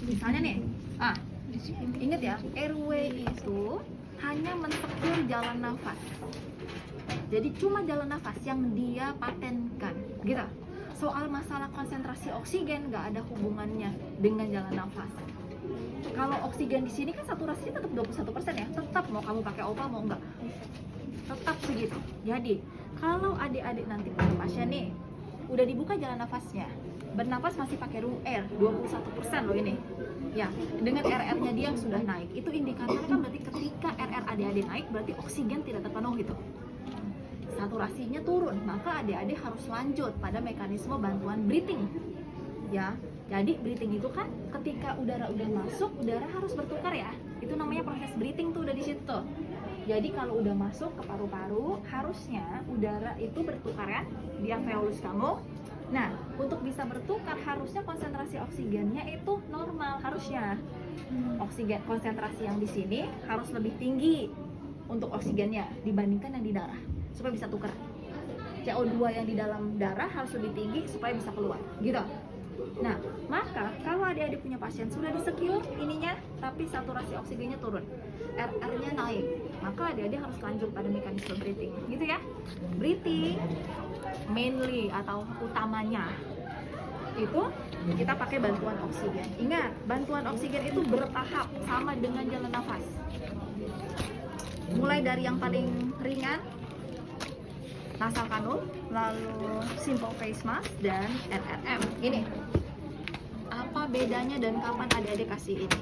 Misalnya nih, ingat ya, airway itu hanya mensecure jalan nafas. Jadi cuma jalan nafas yang dia patenkan, gitu. Soal masalah konsentrasi oksigen nggak ada hubungannya dengan jalan nafas. Kalau oksigen di sini kan saturasinya tetap 21% ya, tetap mau kamu pakai OPA mau enggak, tetap segitu. Jadi kalau adik-adik nanti punya pasien nih, udah dibuka jalan nafasnya, bernapas masih pakai room air 21% loh ini. Ya, dengan RR-nya dia yang sudah naik, itu indikatornya kan berarti ketika RR adik-adik naik berarti oksigen tidak terpenuhi itu. Saturasinya turun, maka adik-adik harus lanjut pada mekanisme bantuan breathing. Ya, jadi breathing itu kan ketika udara udah masuk, udara harus bertukar ya. Itu namanya proses breathing tuh udah di situ tuh. Jadi kalau udah masuk ke paru-paru, harusnya udara itu bertukar ya di alveolus kamu. Nah, untuk bisa bertukar harusnya konsentrasi oksigennya itu normal harusnya. Oksigen konsentrasi yang di sini harus lebih tinggi untuk oksigennya dibandingkan yang di darah supaya bisa tukar. CO2 yang di dalam darah harus lebih tinggi supaya bisa keluar, gitu. Nah, maka kalau adik-adik punya pasien sudah di-secure ininya, tapi saturasi oksigennya turun, RR-nya naik, maka adik-adik harus lanjut pada mekanisme breathing, gitu ya. Breathing mainly atau utamanya itu kita pakai bantuan oksigen. Ingat, bantuan oksigen itu bertahap sama dengan jalan nafas. Mulai dari yang paling ringan, nasal kanul, lalu simple face mask, dan NRM. Ini apa bedanya dan kapan adik-adik kasih ini?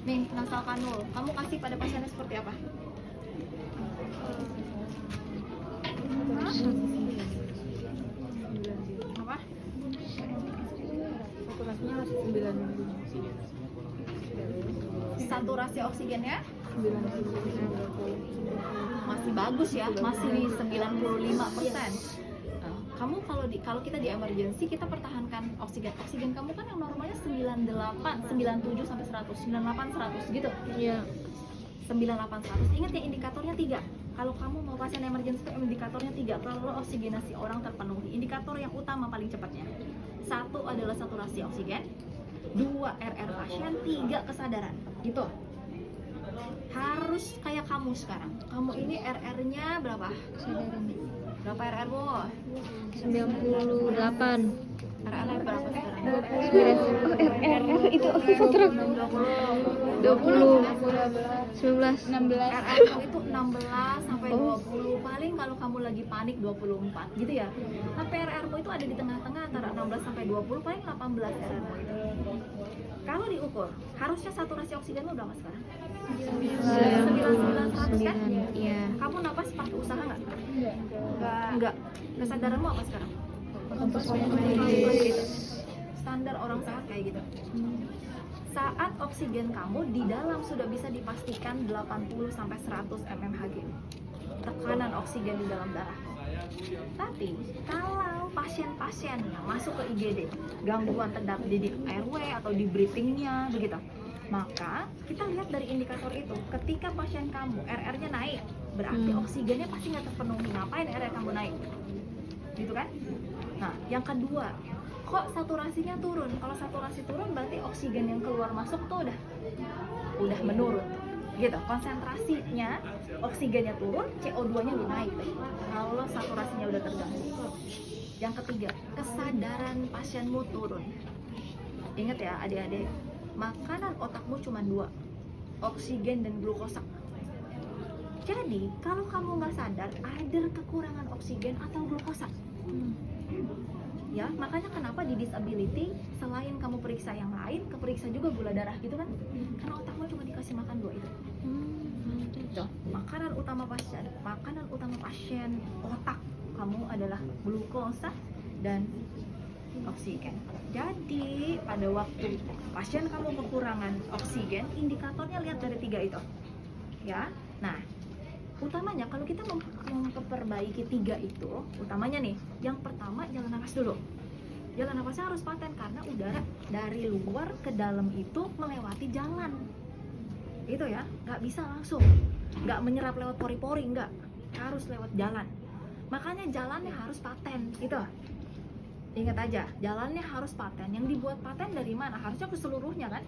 Nih, nasal kanul, kamu kasih pada pasiennya seperti apa? Apa? Saturasinya masih 9. Saturasi oksigennya masih bagus ya, masih di 95%. Kamu kalau kita di emergency kita pertahankan oksigen kamu kan yang normalnya 98, 97 sampai 100, 98, 100 gitu. Iya. 98, 100. Ingat ya indikatornya 3. Kalau kamu mau pasien emergency itu indikatornya 3. Kalau oksigenasi orang terpenuhi, indikator yang utama paling cepatnya. 1 adalah saturasi oksigen, 2 RR pasien, 3 kesadaran. Gitu. Harus kayak kamu sekarang. Kamu ini RR-nya berapa? Kesadaran. Berapa RR, Bo? 98. RR berapa sekarang? RR itu truk 20, 19, 16. RR itu 16 sampai 20, paling kalau kamu lagi panik 24 gitu ya. Tapi RR-mu itu ada di tengah-tengah antara 16 sampai 20, paling 18 RR-mu itu. Kalau diukur, harusnya saturasi oksigenmu berapa sekarang? 99, 100 kan? Iya. Kamu napas pakai usaha nggak? Enggak. Kesadaranmu apa sekarang? Standar orang sehat kayak gitu. Saat oksigen kamu di dalam sudah bisa dipastikan 80 sampai 100 mmHg. Tekanan oksigen di dalam darah. Tapi kalau pasien-pasien yang masuk ke IGD gangguan terdapat di airway atau di breathingnya begitu, maka kita lihat dari indikator itu. Ketika pasien kamu RR-nya naik, berarti oksigennya pasti nggak terpenuhi. Ngapain RR kamu naik? Gitu kan? Nah, yang kedua, kok saturasinya turun? Kalau saturasi turun berarti oksigen yang keluar masuk tuh udah menurun. Gitu, konsentrasinya oksigennya turun, CO2-nya udah naik. Kalau saturasinya udah terganggu. Yang ketiga, kesadaran pasienmu turun. Ingat ya adik-adik, makanan otakmu cuma 2, oksigen dan glukosa. Jadi kalau kamu nggak sadar ada kekurangan oksigen atau glukosa. Ya, makanya kenapa di disability selain kamu periksa yang lain, keperiksa juga gula darah gitu kan? Karena otakmu cuma dikasih makan 2 itu. Makanan utama pasien otak kamu adalah glukosa dan oksigen. Jadi pada waktu pasien kamu kekurangan oksigen, indikatornya lihat dari 3 itu. Ya. Nah, utamanya kalau kita memperbaiki 3 itu, utamanya nih, yang pertama jalan nafas dulu. Jalan nafasnya harus paten karena udara dari luar ke dalam itu melewati jalan. Itu ya, nggak bisa langsung, nggak menyerap lewat pori-pori, nggak, harus lewat jalan. Makanya jalannya harus paten, gitu. Ingat aja, jalannya harus paten. Yang dibuat paten dari mana? Harusnya keseluruhnya kan?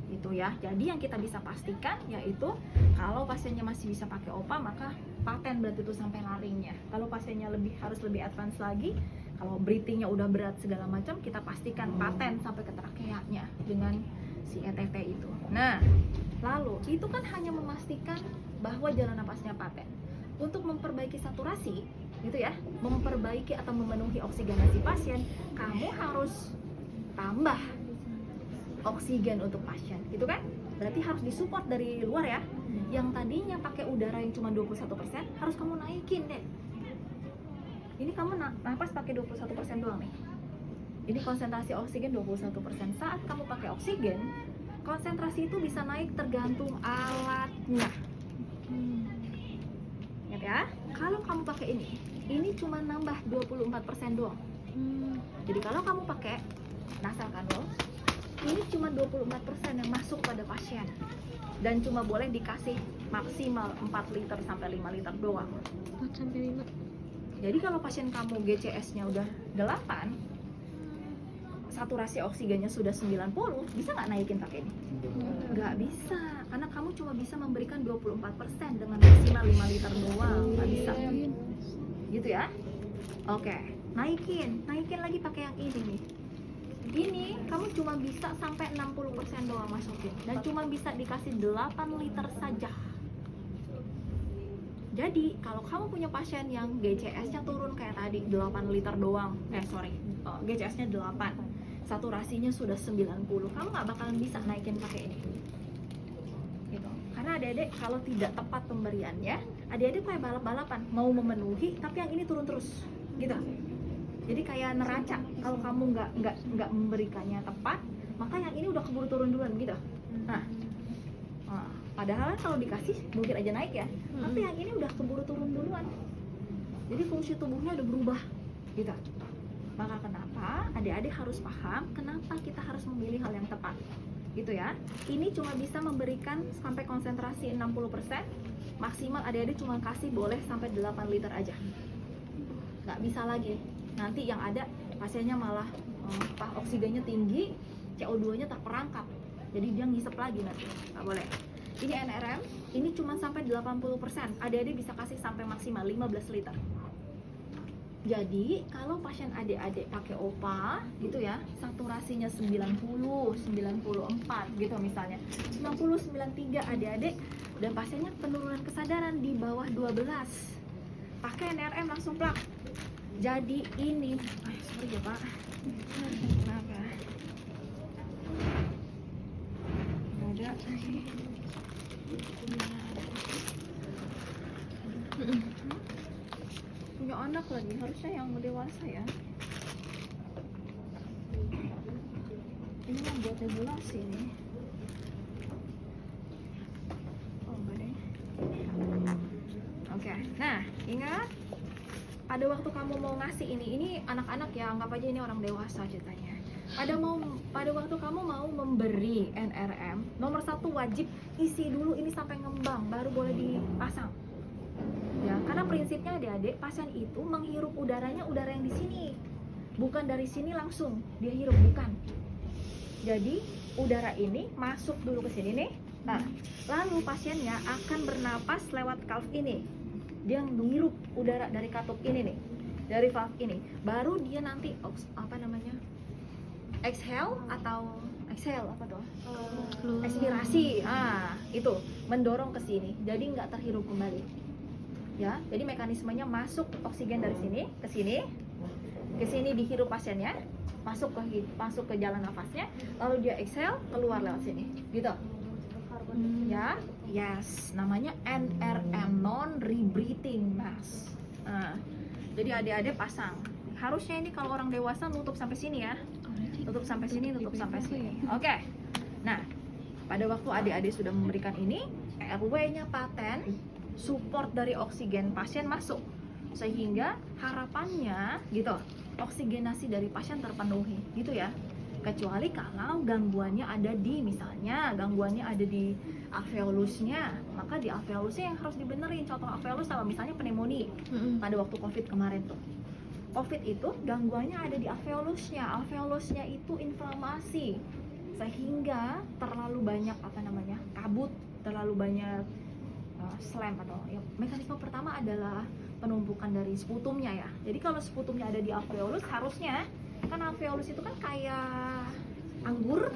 Itu ya. Jadi yang kita bisa pastikan yaitu kalau pasiennya masih bisa pakai OPA, maka paten berarti itu sampai laringnya. Kalau pasiennya harus lebih advance lagi, kalau breathingnya udah berat segala macam, kita pastikan paten sampai ke trakeanya dengan si ETP itu. Nah, lalu itu kan hanya memastikan bahwa jalan napasnya paten. Untuk memperbaiki saturasi, gitu ya, memperbaiki atau memenuhi oksigenasi pasien, kamu harus tambah oksigen untuk pasien, gitu kan? Berarti harus disupport dari luar ya. Yang tadinya pakai udara yang cuma 21%, harus kamu naikin deh. Ini kamu napas pakai 21% doang nih. Ini konsentrasi oksigen 21%. Saat kamu pakai oksigen, konsentrasi itu bisa naik tergantung alatnya. Ingat ya, kalau kamu pakai ini cuma nambah 24% doang. Jadi kalau kamu pakai nasal cannula, ini cuma 24% yang masuk pada pasien. Dan cuma boleh dikasih maksimal 4 liter sampai 5 liter doang. 4 sampai 5. Jadi kalau pasien kamu GCS-nya udah 8, saturasi oksigennya sudah 90, bisa nggak naikin pakai ini? Nggak bisa, karena kamu cuma bisa memberikan 24% dengan maksimal 5 liter doang, nggak bisa. Gitu ya? Oke, naikin lagi pakai yang ini nih. Ini kamu cuma bisa sampai 60% doang masukin, dan cuma bisa dikasih 8 liter saja. Jadi kalau kamu punya pasien yang GCS-nya turun kayak tadi 8 liter doang, GCS-nya 8, saturasinya sudah 90, kamu nggak bakalan bisa naikin pakai ini. Gitu. Karena adik-adik kalau tidak tepat pemberiannya, adik-adik kayak balap-balapan, mau memenuhi tapi yang ini turun terus, gitu. Jadi kayak neraca, kalau kamu nggak memberikannya tepat, maka yang ini udah keburu turun duluan, gitu. Nah, padahal kalau dikasih mungkin aja naik ya, tapi yang ini udah keburu turun duluan. Jadi fungsi tubuhnya udah berubah, gitu. Maka kenapa adik-adik harus paham kenapa kita harus memilih hal yang tepat, gitu ya. Ini cuma bisa memberikan sampai konsentrasi 60%, maksimal adik-adik cuma kasih boleh sampai 8 liter aja, nggak bisa lagi. Nanti yang ada pasiennya malah oksigennya tinggi, CO2-nya terperangkap, jadi dia ngisep lagi nanti, nggak boleh. Ini NRM, ini cuma sampai 80%, adik-adik bisa kasih sampai maksimal 15 liter. Jadi kalau pasien adik-adik pakai OPA gitu ya, saturasinya 90, 94 gitu misalnya, 90, 93 adik-adik, dan pasiennya penurunan kesadaran di bawah 12, pakai NRM langsung plak. Jadi ini, sorry ya Pak, maaf ya, ada punya anak lagi, harusnya yang dewasa ya. Ini mah buat regulasi nih. Oh enggak deh. Oke, nah ingat pada waktu kamu mau ngasih ini anak-anak ya, anggap aja ini orang dewasa ceritanya. Pada waktu kamu mau memberi NRM, nomor 1 wajib isi dulu ini sampai ngembang, baru boleh dipasang. Ya, karena prinsipnya adik-adik, pasien itu menghirup udaranya udara yang di sini, bukan dari sini langsung dia hirup, bukan. Jadi udara ini masuk dulu ke sini nih. Nah, lalu pasiennya akan bernapas lewat valve ini. Dia menghirup udara dari katup ini nih, dari valve ini. Baru dia nanti exhale apa tuh? Ekspirasi. Itu mendorong ke sini. Jadi nggak terhirup kembali. Ya, jadi mekanismenya masuk oksigen dari sini ke sini dihirup pasiennya, masuk ke jalan nafasnya, lalu dia exhale keluar lewat sini, gitu. Ya, yes, namanya NRM, non rebreathing mask. Jadi adik-adik pasang. Harusnya ini kalau orang dewasa nutup sampai sini ya, tutup sampai sini. Oke. Nah, pada waktu adik-adik sudah memberikan ini, airway-nya paten, support dari oksigen pasien masuk, sehingga harapannya gitu oksigenasi dari pasien terpenuhi, gitu ya. Kecuali kalau gangguannya ada di, misalnya gangguannya ada di alveolusnya, maka di alveolusnya yang harus dibenerin. Contoh alveolus apa? Misalnya pneumonia pada waktu COVID kemarin tuh. COVID itu gangguannya ada di alveolusnya. Alveolusnya itu inflamasi sehingga terlalu banyak kabut, terlalu banyak slam atau ya, mekanisme pertama adalah penumpukan dari sputumnya ya. Jadi kalau sputumnya ada di alveolus, harusnya kan alveolus itu kan kayak anggur.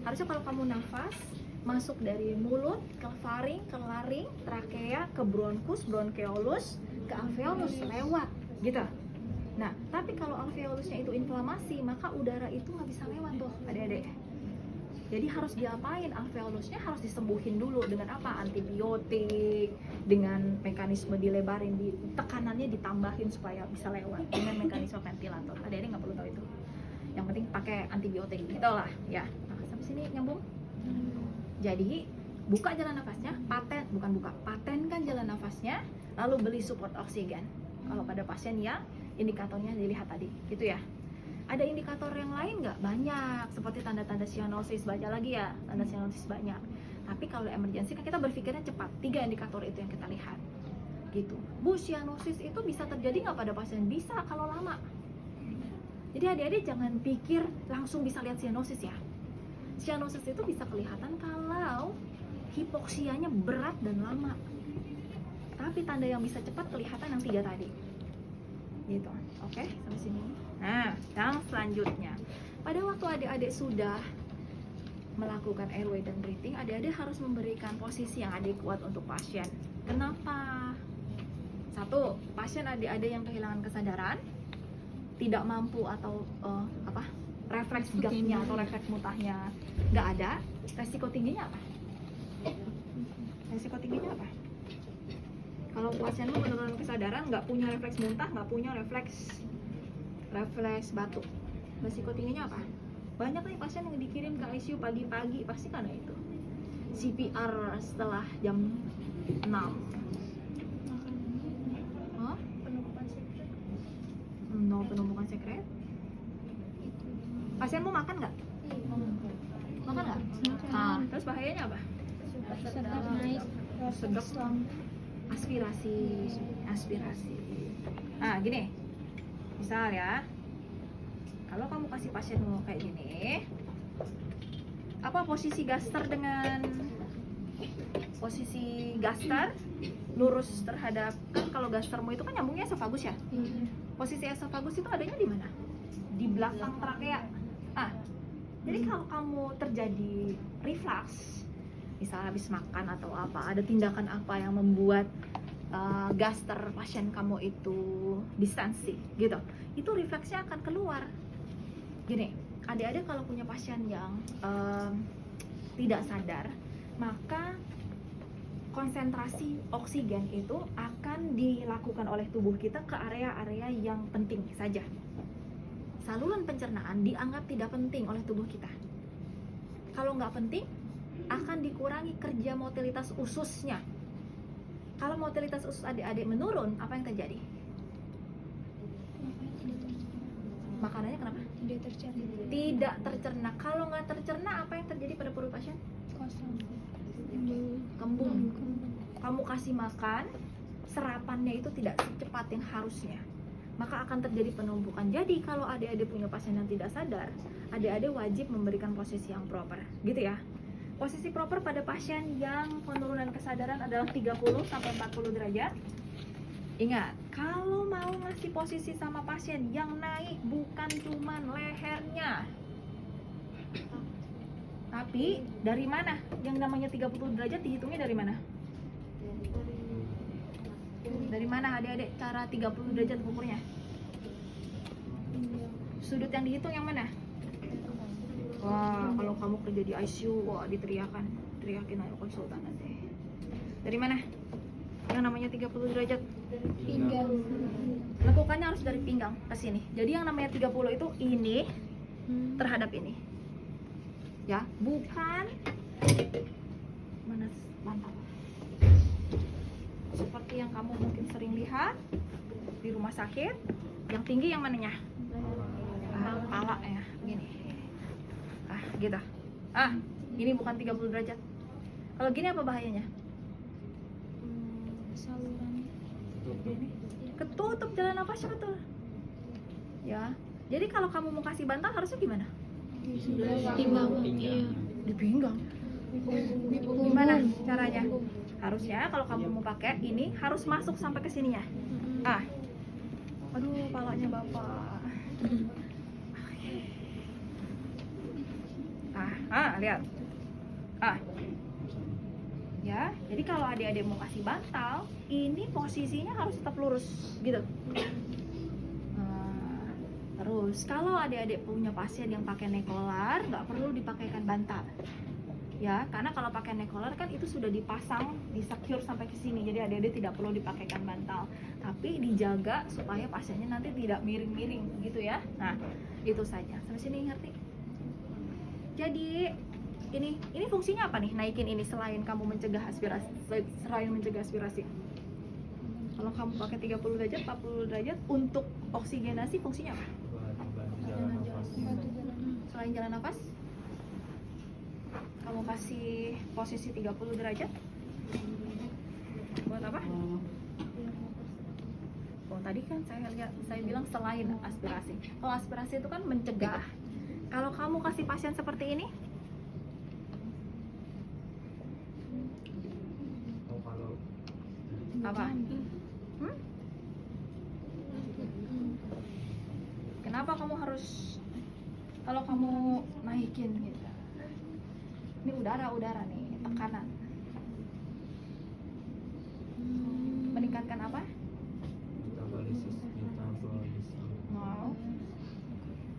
Harusnya kalau kamu nafas masuk dari mulut ke faring, ke laring, trakea, ke bronkus, bronkeolus, ke alveolus lewat gitu. Nah, tapi kalau alveolusnya itu inflamasi, maka udara itu nggak bisa lewat tuh, adik-adik. Jadi harus diapain? Alveolusnya harus disembuhin dulu dengan apa? Antibiotik, dengan mekanisme dilebarin, tekanannya ditambahin supaya bisa lewat dengan mekanisme ventilator. Adik-adik nggak perlu tahu itu. Yang penting pakai antibiotik gitu lah ya. Nah, sampai sini nyambung? Jadi buka jalan nafasnya, patenkan jalan nafasnya, lalu beli support oksigen. Kalau pada pasien yang indikatornya dilihat tadi, gitu ya. Ada indikator yang lain nggak? Banyak, seperti tanda-tanda cyanosis. Baca lagi ya, tanda cyanosis banyak. Tapi kalau emergensi kan kita berpikirnya cepat. 3 indikator itu yang kita lihat. Gitu. Bu, cyanosis itu bisa terjadi nggak pada pasien? Bisa kalau lama. Jadi adik-adik jangan pikir langsung bisa lihat cyanosis ya. Cyanosis itu bisa kelihatan kalau hipoksianya berat dan lama. Tapi tanda yang bisa cepat kelihatan yang 3 tadi. Gitu. Oke, sampai sini. Nah, yang selanjutnya, pada waktu adik-adik sudah melakukan airway dan breathing, adik-adik harus memberikan posisi yang adekuat untuk pasien. Kenapa? 1, pasien adik-adik yang kehilangan kesadaran, tidak mampu atau refleks gapnya atau refleks muntahnya nggak ada, resiko tingginya apa? Resiko tingginya apa? Kalau pasienmu penurunan kesadaran, nggak punya refleks muntah, nggak punya refleks batuk, resiko tingginya apa? Banyak nih pasien yang dikirim ke ICU pagi-pagi, pasti karena itu. CPR setelah jam 6. Hah? Penumpukan sekret? Pasienmu makan nggak? Makan nggak? Nah, terus bahayanya apa? Sedap naik. Sedap. Aspirasi. Nah, gini. Misal ya, kalau kamu kasih pasienmu kayak gini, apa posisi gaster dengan posisi gaster lurus terhadap, kan kalau gastermu itu kan nyambungnya esofagus ya. Posisi esofagus itu adanya di mana? Di belakang trakea. Jadi kalau kamu terjadi reflux, misal habis makan atau apa, ada tindakan apa yang membuat gaster pasien kamu itu distensi gitu, itu refleksnya akan keluar. Gini, adik-adik kalau punya pasien yang tidak sadar, maka konsentrasi oksigen itu akan dilakukan oleh tubuh kita ke area-area yang penting saja. Saluran pencernaan dianggap tidak penting oleh tubuh kita. Kalau nggak penting, akan dikurangi kerja motilitas ususnya. Kalau motilitas usus adik-adik menurun, apa yang terjadi? Makanannya kenapa? Tidak tercerna. Kalau nggak tercerna, apa yang terjadi pada perut pasien? Kosong. Kembung. Kamu kasih makan, serapannya itu tidak secepat yang harusnya, maka akan terjadi penumpukan. Jadi kalau adik-adik punya pasien yang tidak sadar, adik-adik wajib memberikan posisi yang proper, gitu ya. Posisi proper pada pasien yang penurunan kesadaran adalah 30-40 derajat. Ingat, kalau mau ngasih posisi sama pasien, yang naik bukan cuman lehernya, tapi dari mana? Yang namanya 30 derajat dihitungnya dari mana? Dari mana adik-adik cara 30 derajat ukurnya? Sudut yang dihitung yang mana? Wah, kalau kamu kerja di ICU, wah teriakin ayo konsultan nanti. Dari mana? Yang namanya 30 derajat? Pinggang. Lekukannya harus dari pinggang ke sini. Jadi yang namanya 30 itu ini terhadap ini. Ya, bukan mana bantal. Seperti yang kamu mungkin sering lihat di rumah sakit, yang tinggi yang mananya? Kepala ya, gini. gitu. Ini bukan 30 derajat. Kalau gini apa bahayanya? Saluran. Ketutup jalan nafasnya, betul ya. Jadi kalau kamu mau kasih bantal harusnya gimana? Pinggang. Iya. Di pinggang. Gimana caranya? Harusnya kalau kamu mau pakai ini harus masuk sampai ke sininya. Aduh, palanya bapak. Lihat. Ya, jadi kalau adik-adik mau kasih bantal, ini posisinya harus tetap lurus gitu. Terus kalau adik-adik punya pasien yang pakai nekolar, nggak perlu dipakaikan bantal. Ya, karena kalau pakai nekolar kan itu sudah dipasang, di-secure sampai ke sini. Jadi adik-adik tidak perlu dipakaikan bantal. Tapi dijaga supaya pasiennya nanti tidak miring-miring gitu ya. Nah, itu saja. Sampai sini ngerti? Jadi ini fungsinya apa nih? Naikin ini selain kamu mencegah aspirasi, Kalau kamu pakai 30 derajat, 40 derajat untuk oksigenasi fungsinya apa? Selain jalan nafas, kamu kasih posisi 30 derajat buat apa? Tadi kan saya bilang selain aspirasi. Kalau aspirasi itu kan mencegah. Kalau kamu kasih pasien seperti ini, apa? Kenapa kamu harus, kalau kamu naikin gitu? Ini udara nih, tekanan. Meningkatkan apa?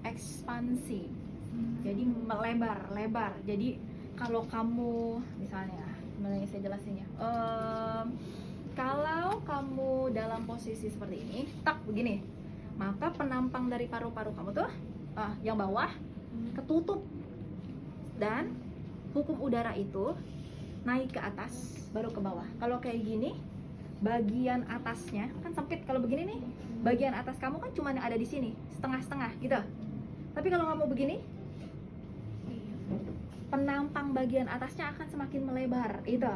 Ekspansi. Jadi melebar. Jadi kalau kamu misalnya saya jelasinnya. Kalau kamu dalam posisi seperti ini, begini, maka penampang dari paru-paru kamu tuh yang bawah ketutup, dan hukum udara itu naik ke atas baru ke bawah. Kalau kayak gini, bagian atasnya kan sempit. Kalau begini nih, bagian atas kamu kan cuma ada di sini, setengah-setengah gitu. Tapi kalau kamu begini, penampang bagian atasnya akan semakin melebar, itu.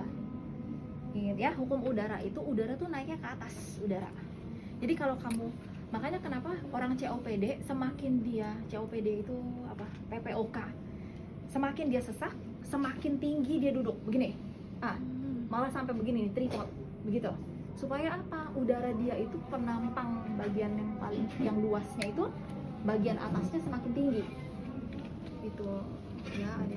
Ingat ya, hukum udara itu, udara tuh naiknya ke atas udara. Jadi kalau kamu, makanya kenapa orang COPD semakin dia, COPD itu apa? PPOK. Semakin dia sesak, semakin tinggi dia duduk begini. Malah sampai begini nih, tripod begitu. Supaya apa? Udara dia itu penampang bagian yang luasnya itu, bagian atasnya semakin tinggi. Itu ya, ada